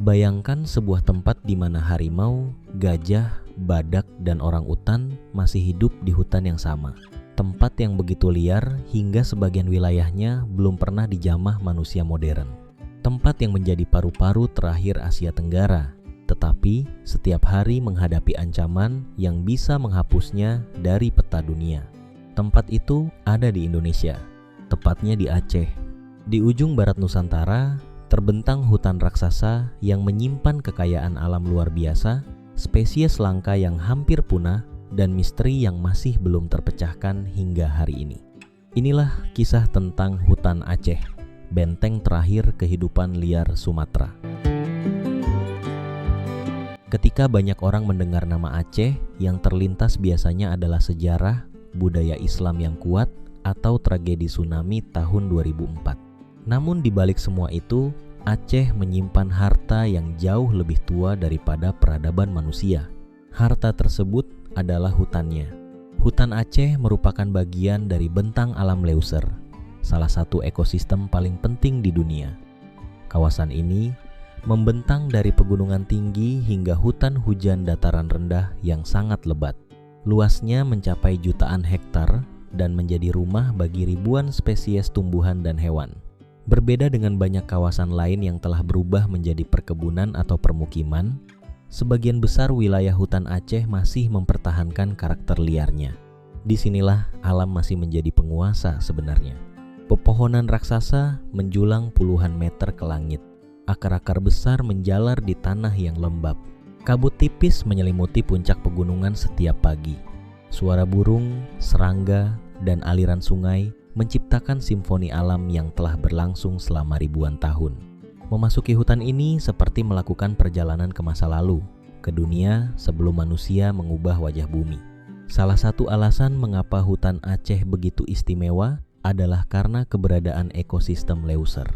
Bayangkan sebuah tempat di mana harimau, gajah, badak, dan orangutan masih hidup di hutan yang sama. Tempat yang begitu liar hingga sebagian wilayahnya belum pernah dijamah manusia modern. Tempat yang menjadi paru-paru terakhir Asia Tenggara, tetapi setiap hari menghadapi ancaman yang bisa menghapusnya dari peta dunia. Tempat itu ada di Indonesia, tepatnya di Aceh. Di ujung barat Nusantara, terbentang hutan raksasa yang menyimpan kekayaan alam luar biasa, spesies langka yang hampir punah, dan misteri yang masih belum terpecahkan hingga hari ini. Inilah kisah tentang hutan Aceh, benteng terakhir kehidupan liar Sumatera. Ketika banyak orang mendengar nama Aceh, yang terlintas biasanya adalah sejarah, budaya Islam yang kuat, atau tragedi tsunami tahun 2004. Namun di balik semua itu, Aceh menyimpan harta yang jauh lebih tua daripada peradaban manusia. Harta tersebut adalah hutannya. Hutan Aceh merupakan bagian dari bentang alam Leuser, salah satu ekosistem paling penting di dunia. Kawasan ini membentang dari pegunungan tinggi hingga hutan hujan dataran rendah yang sangat lebat. Luasnya mencapai jutaan hektar dan menjadi rumah bagi ribuan spesies tumbuhan dan hewan. Berbeda dengan banyak kawasan lain yang telah berubah menjadi perkebunan atau permukiman, sebagian besar wilayah hutan Aceh masih mempertahankan karakter liarnya. Disinilah alam masih menjadi penguasa sebenarnya. Pepohonan raksasa menjulang puluhan meter ke langit. Akar-akar besar menjalar di tanah yang lembab. Kabut tipis menyelimuti puncak pegunungan setiap pagi. Suara burung, serangga, dan aliran sungai menciptakan simfoni alam yang telah berlangsung selama ribuan tahun. Memasuki hutan ini seperti melakukan perjalanan ke masa lalu, ke dunia sebelum manusia mengubah wajah bumi. Salah satu alasan mengapa hutan Aceh begitu istimewa adalah karena keberadaan ekosistem Leuser.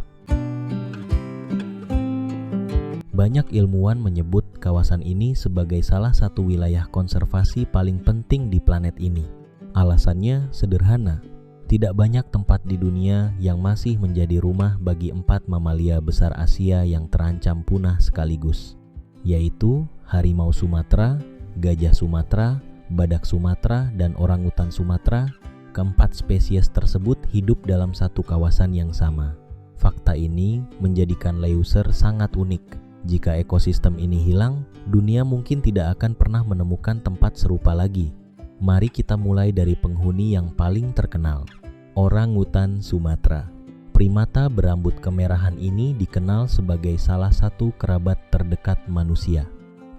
Banyak ilmuwan menyebut kawasan ini sebagai salah satu wilayah konservasi paling penting di planet ini. Alasannya sederhana. Tidak banyak tempat di dunia yang masih menjadi rumah bagi 4 mamalia besar Asia yang terancam punah sekaligus, yaitu harimau Sumatera, gajah Sumatera, badak Sumatera, dan orangutan Sumatera. Keempat spesies tersebut hidup dalam satu kawasan yang sama. Fakta ini menjadikan Leuser sangat unik. Jika ekosistem ini hilang, dunia mungkin tidak akan pernah menemukan tempat serupa lagi. Mari kita mulai dari penghuni yang paling terkenal, orangutan Sumatera. Primata berambut kemerahan ini dikenal sebagai salah satu kerabat terdekat manusia.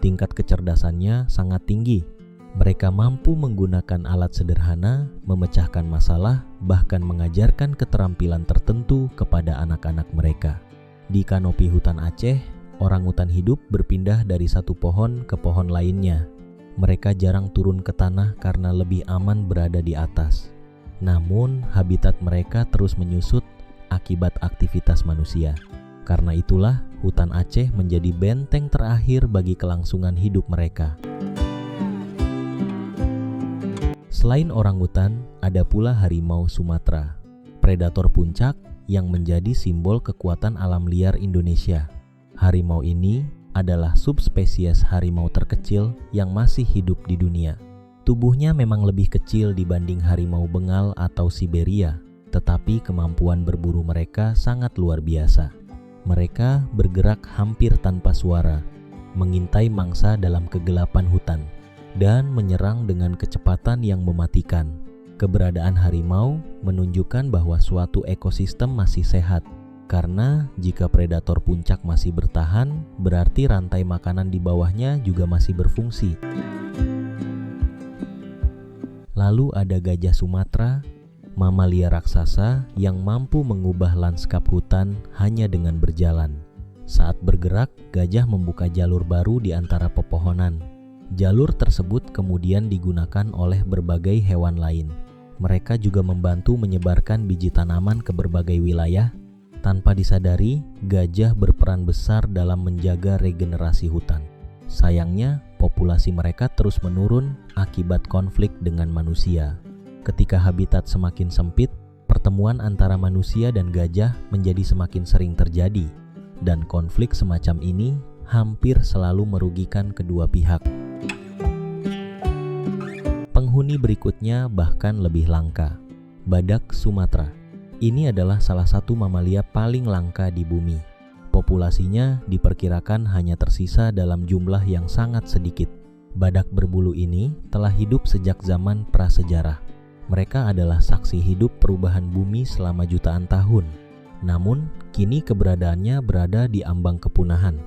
Tingkat kecerdasannya sangat tinggi. Mereka mampu menggunakan alat sederhana, memecahkan masalah, bahkan mengajarkan keterampilan tertentu kepada anak-anak mereka. Di kanopi hutan Aceh, orangutan hidup berpindah dari satu pohon ke pohon lainnya. Mereka jarang turun ke tanah karena lebih aman berada di atas. Namun, habitat mereka terus menyusut akibat aktivitas manusia. Karena itulah, hutan Aceh menjadi benteng terakhir bagi kelangsungan hidup mereka. Selain orangutan, ada pula harimau Sumatera, predator puncak yang menjadi simbol kekuatan alam liar Indonesia. Harimau ini adalah subspesies harimau terkecil yang masih hidup di dunia. Tubuhnya memang lebih kecil dibanding harimau Bengal atau Siberia, tetapi kemampuan berburu mereka sangat luar biasa. Mereka bergerak hampir tanpa suara, mengintai mangsa dalam kegelapan hutan, dan menyerang dengan kecepatan yang mematikan. Keberadaan harimau menunjukkan bahwa suatu ekosistem masih sehat. Karena jika predator puncak masih bertahan, berarti rantai makanan di bawahnya juga masih berfungsi. Lalu ada gajah Sumatera, mamalia raksasa yang mampu mengubah lanskap hutan hanya dengan berjalan. Saat bergerak, gajah membuka jalur baru di antara pepohonan. Jalur tersebut kemudian digunakan oleh berbagai hewan lain. Mereka juga membantu menyebarkan biji tanaman ke berbagai wilayah. Tanpa disadari, gajah berperan besar dalam menjaga regenerasi hutan. Sayangnya, populasi mereka terus menurun akibat konflik dengan manusia. Ketika habitat semakin sempit, pertemuan antara manusia dan gajah menjadi semakin sering terjadi. Dan konflik semacam ini hampir selalu merugikan kedua pihak. Penghuni berikutnya bahkan lebih langka, badak Sumatera. Ini adalah salah satu mamalia paling langka di bumi. Populasinya diperkirakan hanya tersisa dalam jumlah yang sangat sedikit. Badak berbulu ini telah hidup sejak zaman prasejarah. Mereka adalah saksi hidup perubahan bumi selama jutaan tahun. Namun, kini keberadaannya berada di ambang kepunahan.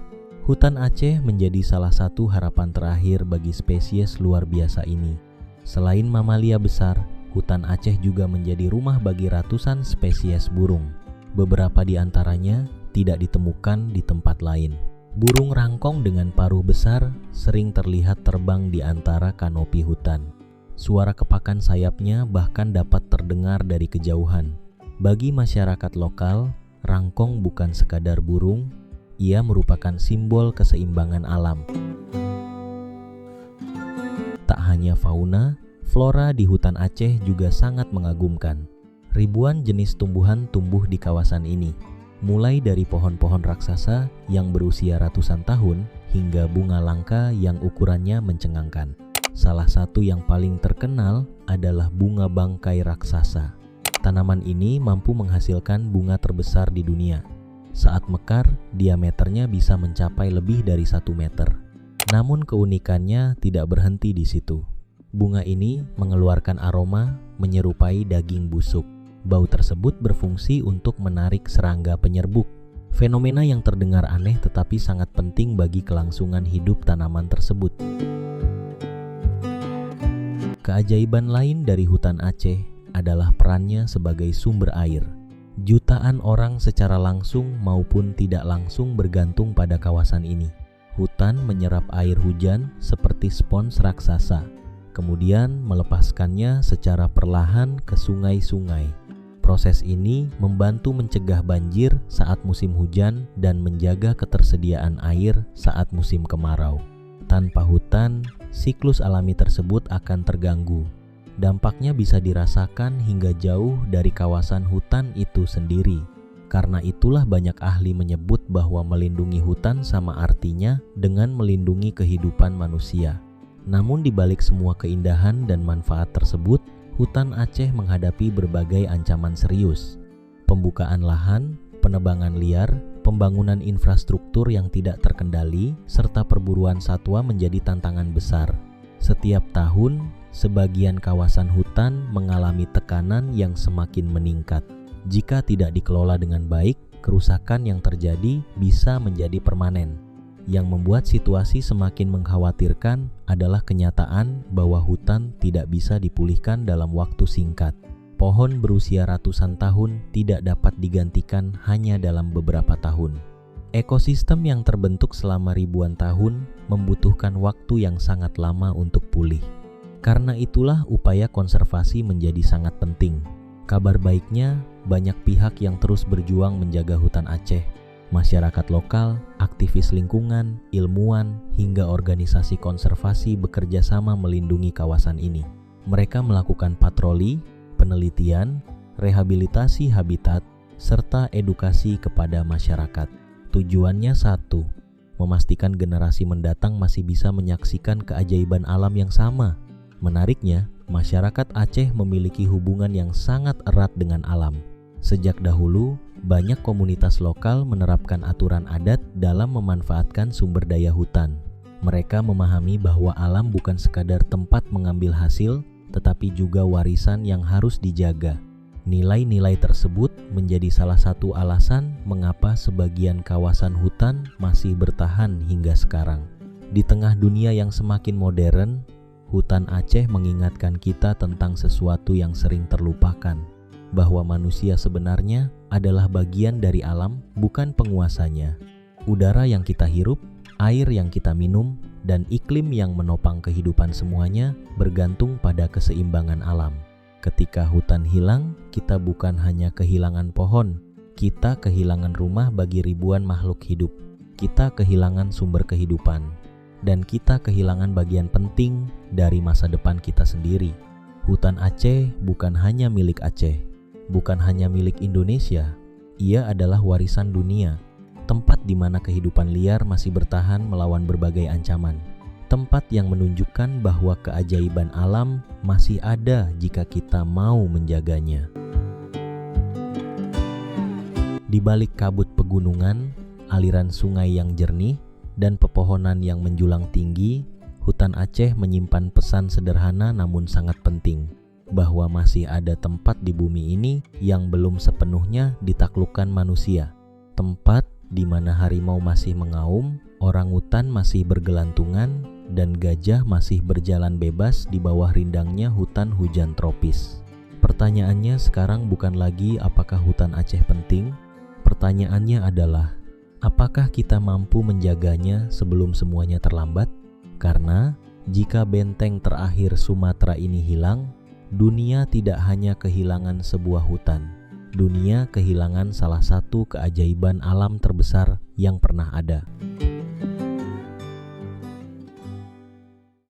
Hutan Aceh menjadi salah satu harapan terakhir bagi spesies luar biasa ini. Selain mamalia besar, hutan Aceh juga menjadi rumah bagi ratusan spesies burung. Beberapa di antaranya tidak ditemukan di tempat lain. Burung rangkong dengan paruh besar sering terlihat terbang di antara kanopi hutan. Suara kepakan sayapnya bahkan dapat terdengar dari kejauhan. Bagi masyarakat lokal, rangkong bukan sekadar burung, ia merupakan simbol keseimbangan alam. Tak hanya fauna, flora di hutan Aceh juga sangat mengagumkan. Ribuan jenis tumbuhan tumbuh di kawasan ini, mulai dari pohon-pohon raksasa yang berusia ratusan tahun hingga bunga langka yang ukurannya mencengangkan. Salah satu yang paling terkenal adalah bunga bangkai raksasa. Tanaman ini mampu menghasilkan bunga terbesar di dunia. Saat mekar, diameternya bisa mencapai lebih dari 1 meter. Namun keunikannya tidak berhenti di situ. Bunga ini mengeluarkan aroma menyerupai daging busuk. Bau tersebut berfungsi untuk menarik serangga penyerbuk. Fenomena yang terdengar aneh tetapi sangat penting bagi kelangsungan hidup tanaman tersebut. Keajaiban lain dari hutan Aceh adalah perannya sebagai sumber air. Jutaan orang secara langsung maupun tidak langsung bergantung pada kawasan ini. Hutan menyerap air hujan seperti spons raksasa, kemudian melepaskannya secara perlahan ke sungai-sungai. Proses ini membantu mencegah banjir saat musim hujan dan menjaga ketersediaan air saat musim kemarau. Tanpa hutan, siklus alami tersebut akan terganggu. Dampaknya bisa dirasakan hingga jauh dari kawasan hutan itu sendiri. Karena itulah banyak ahli menyebut bahwa melindungi hutan sama artinya dengan melindungi kehidupan manusia. Namun di balik semua keindahan dan manfaat tersebut, hutan Aceh menghadapi berbagai ancaman serius. Pembukaan lahan, penebangan liar, pembangunan infrastruktur yang tidak terkendali, serta perburuan satwa menjadi tantangan besar. Setiap tahun, sebagian kawasan hutan mengalami tekanan yang semakin meningkat. Jika tidak dikelola dengan baik, kerusakan yang terjadi bisa menjadi permanen. Yang membuat situasi semakin mengkhawatirkan adalah kenyataan bahwa hutan tidak bisa dipulihkan dalam waktu singkat. Pohon berusia ratusan tahun tidak dapat digantikan hanya dalam beberapa tahun. Ekosistem yang terbentuk selama ribuan tahun membutuhkan waktu yang sangat lama untuk pulih. Karena itulah upaya konservasi menjadi sangat penting. Kabar baiknya, banyak pihak yang terus berjuang menjaga hutan Aceh. Masyarakat lokal, aktivis lingkungan, ilmuwan, hingga organisasi konservasi bekerja sama melindungi kawasan ini. Mereka melakukan patroli, penelitian, rehabilitasi habitat, serta edukasi kepada masyarakat. Tujuannya satu, memastikan generasi mendatang masih bisa menyaksikan keajaiban alam yang sama. Menariknya, masyarakat Aceh memiliki hubungan yang sangat erat dengan alam. Sejak dahulu, banyak komunitas lokal menerapkan aturan adat dalam memanfaatkan sumber daya hutan. Mereka memahami bahwa alam bukan sekadar tempat mengambil hasil, tetapi juga warisan yang harus dijaga. Nilai-nilai tersebut menjadi salah satu alasan mengapa sebagian kawasan hutan masih bertahan hingga sekarang. Di tengah dunia yang semakin modern, hutan Aceh mengingatkan kita tentang sesuatu yang sering terlupakan, bahwa manusia sebenarnya adalah bagian dari alam, bukan penguasanya. Udara yang kita hirup, air yang kita minum, dan iklim yang menopang kehidupan semuanya bergantung pada keseimbangan alam. Ketika hutan hilang, kita bukan hanya kehilangan pohon, kita kehilangan rumah bagi ribuan makhluk hidup. Kita kehilangan sumber kehidupan, dan kita kehilangan bagian penting dari masa depan kita sendiri. Hutan Aceh bukan hanya milik Aceh, bukan hanya milik Indonesia, ia adalah warisan dunia. tempat di mana kehidupan liar masih bertahan melawan berbagai ancaman. Tempat yang menunjukkan bahwa keajaiban alam masih ada jika kita mau menjaganya. Di balik kabut pegunungan, aliran sungai yang jernih, dan pepohonan yang menjulang tinggi, hutan Aceh menyimpan pesan sederhana namun sangat penting, bahwa masih ada tempat di bumi ini yang belum sepenuhnya ditaklukkan manusia. Tempat di mana harimau masih mengaum, orangutan masih bergelantungan, dan gajah masih berjalan bebas di bawah rindangnya hutan hujan tropis. Pertanyaannya sekarang bukan lagi apakah hutan Aceh penting. Pertanyaannya adalah, apakah kita mampu menjaganya sebelum semuanya terlambat? Karena jika benteng terakhir Sumatera ini hilang, dunia tidak hanya kehilangan sebuah hutan. Dunia kehilangan salah satu keajaiban alam terbesar yang pernah ada.